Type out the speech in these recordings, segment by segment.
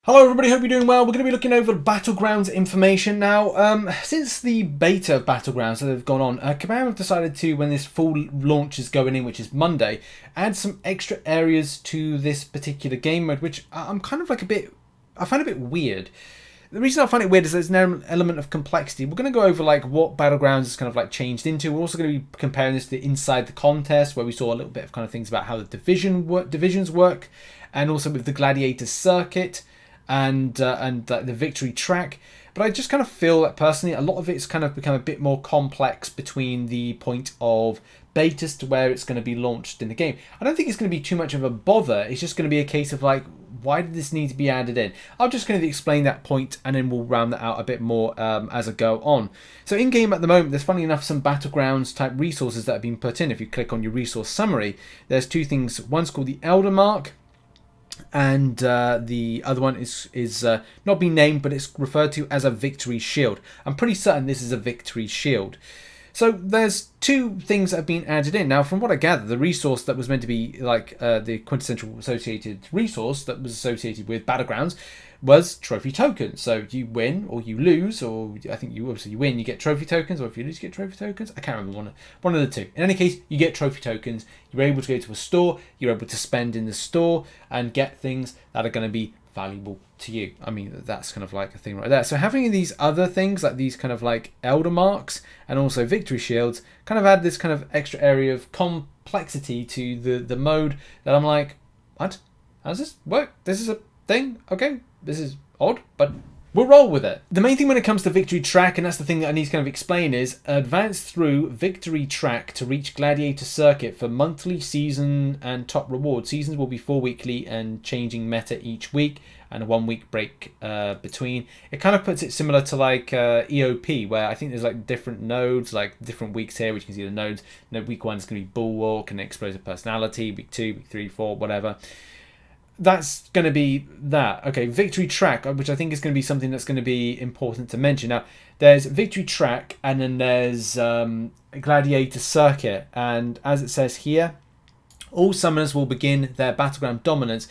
Hello everybody, hope you're doing well. We're going to be looking over Battlegrounds information now. Since the beta of Battlegrounds that have gone on, Kabam have decided to, when this full launch is going in, which is Monday, add some extra areas to this particular game mode, which I'm kind of like I find a bit weird. The reason I find it weird is there's an element of complexity. We're going to go over like what Battlegrounds is kind of like changed into. We're also going to be comparing this to Inside the Contest, where we saw a little bit of kind of things about how the divisions work, and also with the Gladiator circuit and the victory track. But I just kind of feel that personally a lot of it's kind of become a bit more complex between the point of betas to where it's going to be launched in the game. I don't think it's going to be too much of a bother. It's just going to be a case of like, why did this need to be added in? I'm just going to explain that point and then we'll round that out a bit more as I go on. So in game at the moment, there's funny enough some Battlegrounds type resources that have been put in. If you click on your resource summary, there's two things. One's called the Elder Mark, and the other one is not being named, but it's referred to as a victory shield. I'm pretty certain this is a victory shield. So there's two things that have been added in. Now, from what I gather, the resource that was meant to be like the quintessential associated resource that was associated with Battlegrounds was trophy tokens. So you win or you lose, or I think you win, you get trophy tokens, or if you lose, you get trophy tokens. I can't remember one of the two. In any case, you get trophy tokens. You're able to go to a store. You're able to spend in the store and get things that are going to be valuable to you. I mean, that's kind of like a thing right there. So having these other things like these kind of like elder marks and also victory shields kind of add this kind of extra area of complexity to the mode that I'm like, what? How does this work? This is a thing? Okay, this is odd, but we'll roll with it. The main thing when it comes to victory track, and that's the thing that I need to kind of explain, is advance through victory track to reach Gladiator Circuit for monthly, season, and top reward. Seasons will be 4 weekly and changing meta each week, and a 1 week break between. It kind of puts it similar to like EOP, where I think there's like different nodes, like different weeks here, which you can see the nodes. Week 1 is going to be Bulwark and Explosive Personality. Week 2, week 3, 4, whatever. That's going to be that. Okay, victory track, which I think is going to be something that's going to be important to mention. Now, there's victory track and then there's Gladiator Circuit. And as it says here, all summoners will begin their battleground dominance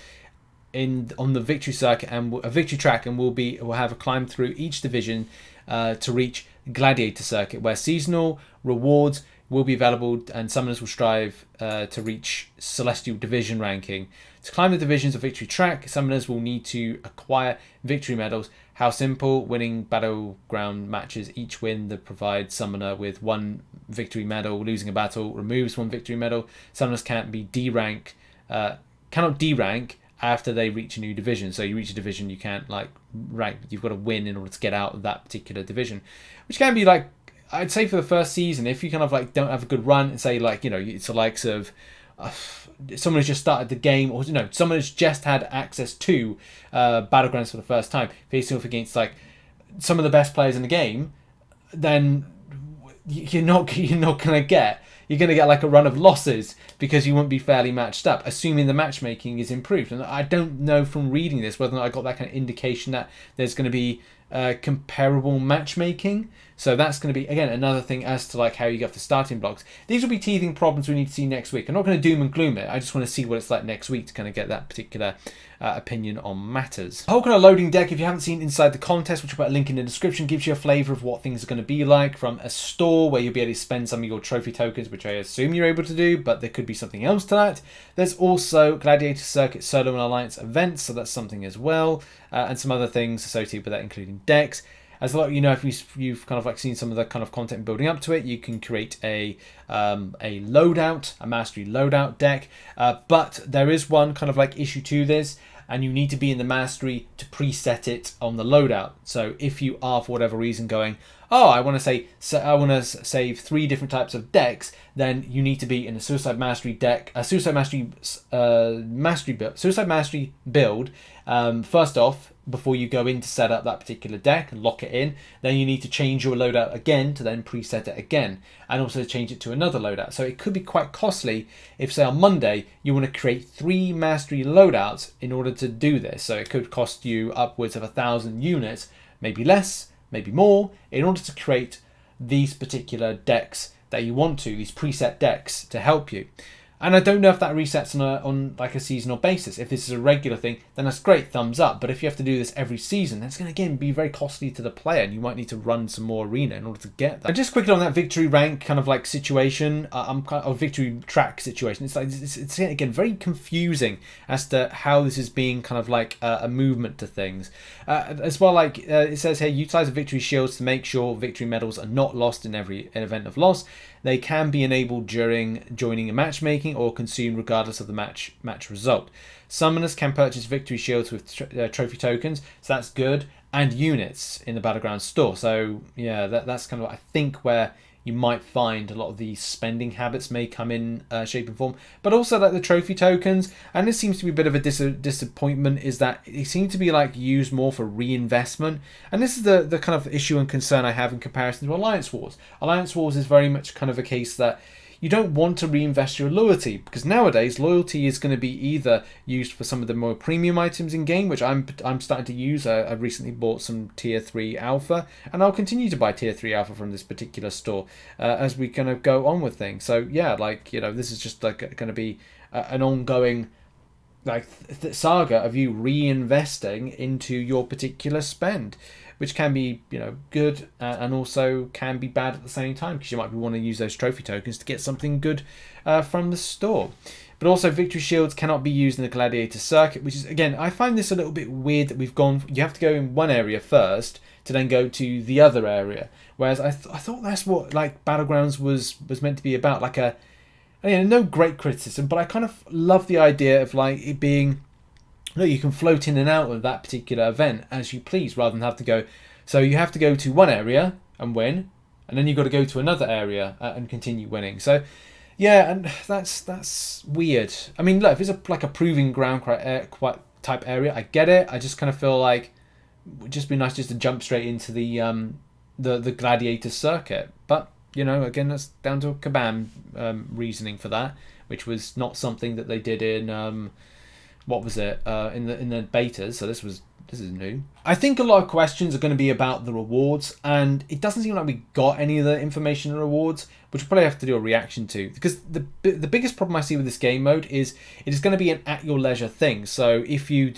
on the victory circuit and a victory track, and will have a climb through each division to reach Gladiator Circuit, where seasonal rewards will be available and summoners will strive to reach Celestial Division ranking. To climb the divisions of Victory Track, summoners will need to acquire victory medals. How simple? Winning battleground matches. Each win that provides summoner with 1 victory medal. Losing a battle removes 1 victory medal. Summoners cannot derank after they reach a new division. So you reach a division, you can't like rank. You've got to win in order to get out of that particular division, which can be like, I'd say for the first season, if you kind of like don't have a good run and say like, you know, it's the likes of someone who's just started the game, or someone who's just had access to Battlegrounds for the first time, facing off against like some of the best players in the game, then you're going to get like a run of losses because you won't be fairly matched up, assuming the matchmaking is improved. And I don't know from reading this whether or not I got that kind of indication that there's going to be comparable matchmaking. So that's going to be, again, another thing as to like how you get the starting blocks. These will be teething problems we need to see next week. I'm not going to doom and gloom it. I just want to see what it's like next week to kind of get that particular opinion on matters. The whole kind of loading deck, if you haven't seen Inside the Contest, which I'll put a link in the description, gives you a flavour of what things are going to be like, from a store where you'll be able to spend some of your trophy tokens, which I assume you're able to do, but there could be something else to that. There's also Gladiator Circuit Solo and Alliance events, so that's something as well, and some other things associated with that, including decks. As a lot, if you've kind of like seen some of the kind of content building up to it, you can create a loadout, a mastery loadout deck. But there is one kind of like issue to this, and you need to be in the mastery to preset it on the loadout. So if you are for whatever reason going, oh, I want to save 3 different types of decks, then you need to be in a Suicide Mastery deck, a Suicide Mastery build. First off, before you go in to set up that particular deck and lock it in, then you need to change your loadout again to then preset it again, and also change it to another loadout. So it could be quite costly if, say, on Monday you want to create 3 mastery loadouts in order to do this. So it could cost you upwards of 1,000 units, maybe less, maybe more, in order to create these particular decks that you want to, these preset decks to help you. And I don't know if that resets on like a seasonal basis. If this is a regular thing, then that's great, thumbs up. But if you have to do this every season, then it's going to, again, be very costly to the player, and you might need to run some more arena in order to get that. And just quickly on that victory rank kind of like situation, victory track situation, it's like, it's again, very confusing as to how this is being kind of like a movement to things. As well, like it says here, utilize the victory shields to make sure victory medals are not lost in every event of loss. They can be enabled during joining a matchmaking or consumed regardless of the match result. Summoners can purchase victory shields with trophy tokens, so that's good, and units in the Battlegrounds store. So yeah, that's kind of, I think, where you might find a lot of these spending habits may come in shape and form. But also like the trophy tokens, and this seems to be a bit of a disappointment, is that it seems to be like used more for reinvestment. And this is the kind of issue and concern I have in comparison to Alliance Wars. Alliance Wars is very much kind of a case that you don't want to reinvest your loyalty, because nowadays loyalty is going to be either used for some of the more premium items in game, which I'm starting to use. I've recently bought some tier 3 alpha, and I'll continue to buy tier 3 alpha from this particular store as we kind of go on with things. So yeah, like, you know, this is just like going to be an ongoing like saga of you reinvesting into your particular spend, which can be, you know, good and also can be bad at the same time, because you might be wanting to use those trophy tokens to get something good from the store. But also victory shields cannot be used in the gladiator circuit, which is, again, I find this a little bit weird that we've gone, you have to go in one area first to then go to the other area, whereas I thought that's what like Battlegrounds was meant to be about, like a, again, no great criticism, but I kind of love the idea of like it being, no, you can float in and out of that particular event as you please, rather than have to go. So you have to go to one area and win, and then you've got to go to another area and continue winning. So yeah, and that's weird. I mean, look, if it's like a proving ground type area, I get it. I just kind of feel like it would just be nice just to jump straight into the gladiator circuit. But you know, again, that's down to Kabam reasoning for that, which was not something that they did in what was it in the betas. So this is new. I think a lot of questions are going to be about the rewards, and it doesn't seem like we got any of the information and rewards, which we'll probably have to do a reaction to, because the biggest problem I see with this game mode is it is going to be an at your leisure thing. So if you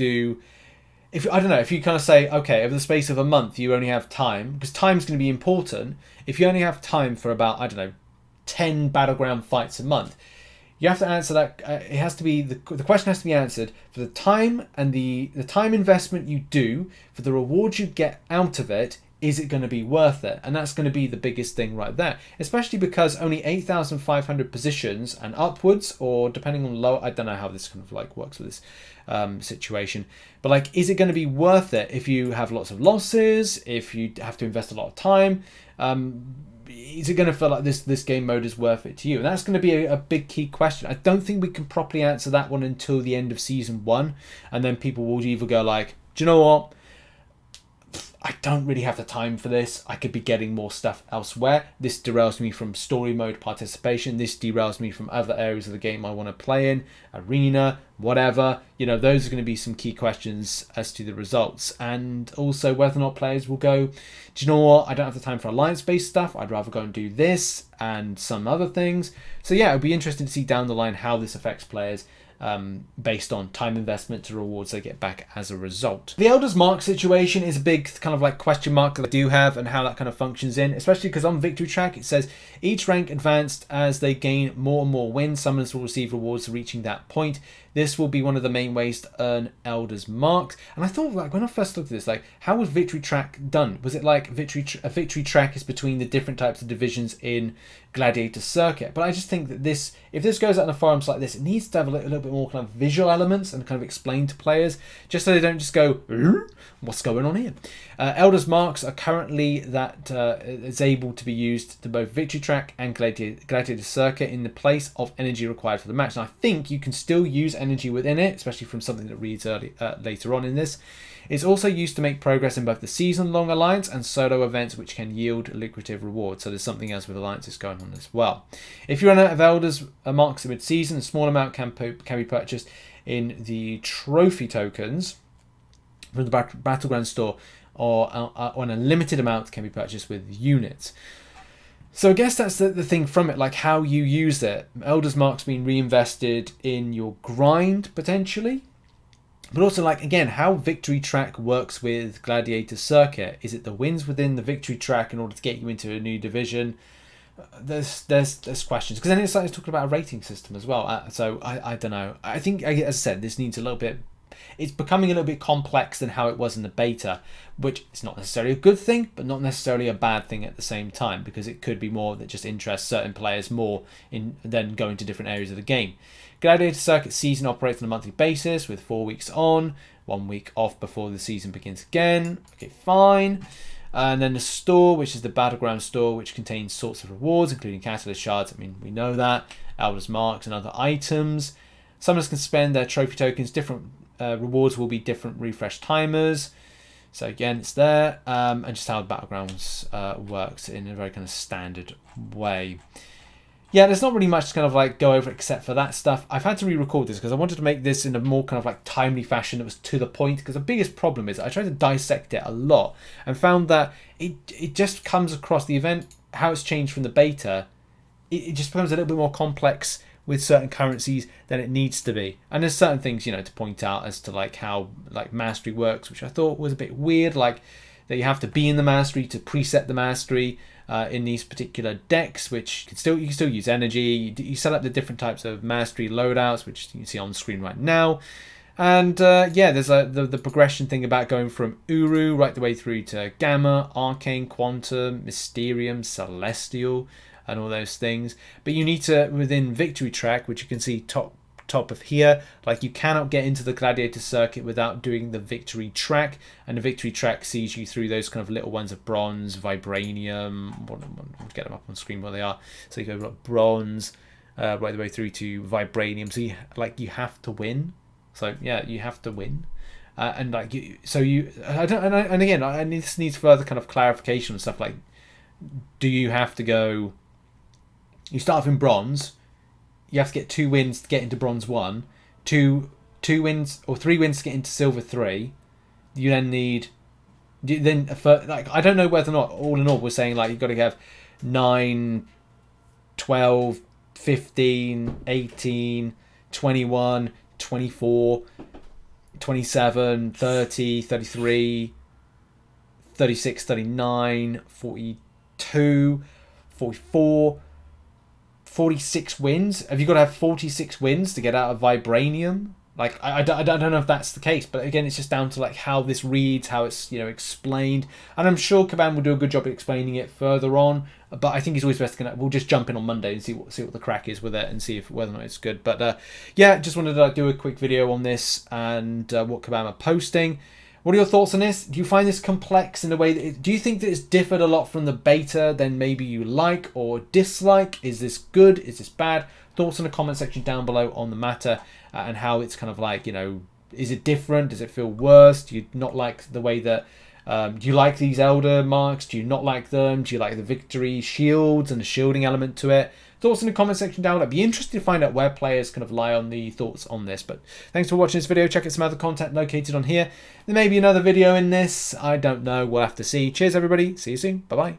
kind of say, okay, over the space of a month you only have time, because time's going to be important. If you only have time for about, I don't know, 10 battleground fights a month, you have to answer that. It has to be the question has to be answered for the time and the time investment you do, for the rewards you get out of it. Is it going to be worth it? And that's going to be the biggest thing right there, especially because only 8,500 positions and upwards, or depending on low, I don't know how this kind of like works with this situation, but like, is it going to be worth it if you have lots of losses, if you have to invest a lot of time? Is it going to feel like this game mode is worth it to you? And that's going to be a big key question. I don't think we can properly answer that one until the end of season 1, and then people will either go like, do you know what, I don't really have the time for this. I could be getting more stuff elsewhere. This derails me from story mode participation. This derails me from other areas of the game I want to play in, arena, whatever. You know, those are going to be some key questions as to the results. And also whether or not players will go, do you know what, I don't have the time for alliance-based stuff. I'd rather go and do this and some other things. So yeah, it'll be interesting to see down the line how this affects players, based on time investment to rewards they get back as a result. The Elder's Mark situation is a big kind of like question mark that I do have, and how that kind of functions in, especially because on Victory Track it says each rank advanced as they gain more and more wins, summoners will receive rewards for reaching that point. This will be one of the main ways to earn Elder's Marks. And I thought, like, when I first looked at this, like, how was Victory Track done? Was it like a Victory Track is between the different types of divisions in Gladiator Circuit? But I just think that this, if this goes out in a forums like this, it needs to have a little bit more kind of visual elements and kind of explain to players, just so they don't just go, what's going on here? Elder's Marks are currently that is able to be used to both Victory Track and Gladiator Circuit in the place of energy required for the match. And I think you can still use energy within it, especially from something that reads later on in this. It's also used to make progress in both the season-long alliance and solo events, which can yield lucrative rewards. So there's something else with alliances going on as well. If you run out of Elder's Marks mid-season, a small amount can be purchased in the trophy tokens from the Battlegrounds store, or an unlimited amount can be purchased with units. So I guess that's the thing from it, like how you use it. Elder's Mark's being reinvested in your grind, potentially. But also, like, again, how Victory Track works with Gladiator Circuit. Is it the wins within the Victory Track in order to get you into a new division? There's questions. Because then it's like talking about a rating system as well. So I don't know. I think, as I said, this needs a little bit... It's becoming a little bit complex than how it was in the beta, which is not necessarily a good thing, but not necessarily a bad thing at the same time, because it could be more that just interests certain players more in than going to different areas of the game. Gladiator Circuit season operates on a monthly basis with 4 weeks on, 1 week off before the season begins again. Okay, fine. And then the store, which is the Battlegrounds store, which contains sorts of rewards, including Catalyst Shards. I mean, we know that. Elder's Marks and other items. Summoners can spend their trophy tokens. Different rewards will be different refresh timers. So again, it's there. And just how the Battlegrounds works in a very kind of standard way. Yeah, there's not really much to kind of like go over except for that stuff. I've had to re-record this because I wanted to make this in a more kind of like timely fashion that was to the point, because the biggest problem is I tried to dissect it a lot and found that it just comes across the event, how it's changed from the beta, it just becomes a little bit more complex with certain currencies than it needs to be. And there's certain things, you know, to point out as to like how like mastery works, which I thought was a bit weird, like that you have to be in the mastery to preset the mastery. In these particular decks, which you can still use energy. You set up the different types of mastery loadouts, which you can see on the screen right now. And yeah, there's the progression thing about going from Uru right the way through to Gamma, Arcane, Quantum, Mysterium, Celestial, and all those things. But you need to, within Victory Track, which you can see top of here, like you cannot get into the Gladiator Circuit without doing the Victory Track, and the Victory Track sees you through those kind of little ones of bronze, vibranium, we'll get them up on screen where they are. So you go bronze right the way through to vibranium, so you have to win. So yeah, you have to win. And like and again, this needs further kind of clarification and stuff. Like, do you have to go, you start off in bronze, you have to get 2 wins to get into bronze 1, two wins or 3 wins to get into silver 3. You then need, like, I don't know whether or not all in all we're saying like you've got to have 9, 12, 15, 18, 21, 24, 27, 30, 33, 36, 39, 42, 44, 46 wins. Have you got to have 46 wins to get out of vibranium? Like, I don't know if that's the case, but again, it's just down to like how this reads, how it's, you know, explained, and I'm sure Caban will do a good job of explaining it further on. But I think it's always best to we'll just jump in on Monday and see what the crack is with it and see if whether or not it's good. But yeah, just wanted to do a quick video on this and what Caban are posting. What are your thoughts on this? Do you find this complex in a way that do you think that it's differed a lot from the beta than maybe you like or dislike? Is this good? Is this bad? Thoughts in the comment section down below on the matter and how it's kind of like, you know, is it different? Does it feel worse? Do you not like the way that do you like these Elder Marks? Do you not like them? Do you like the victory shields and the shielding element to it? Thoughts in the comment section down below. I'd be interested to find out where players kind of lie on the thoughts on this. But thanks for watching this video. Check out some other content located on here. There may be another video in this. I don't know. We'll have to see. Cheers, everybody. See you soon. Bye-bye.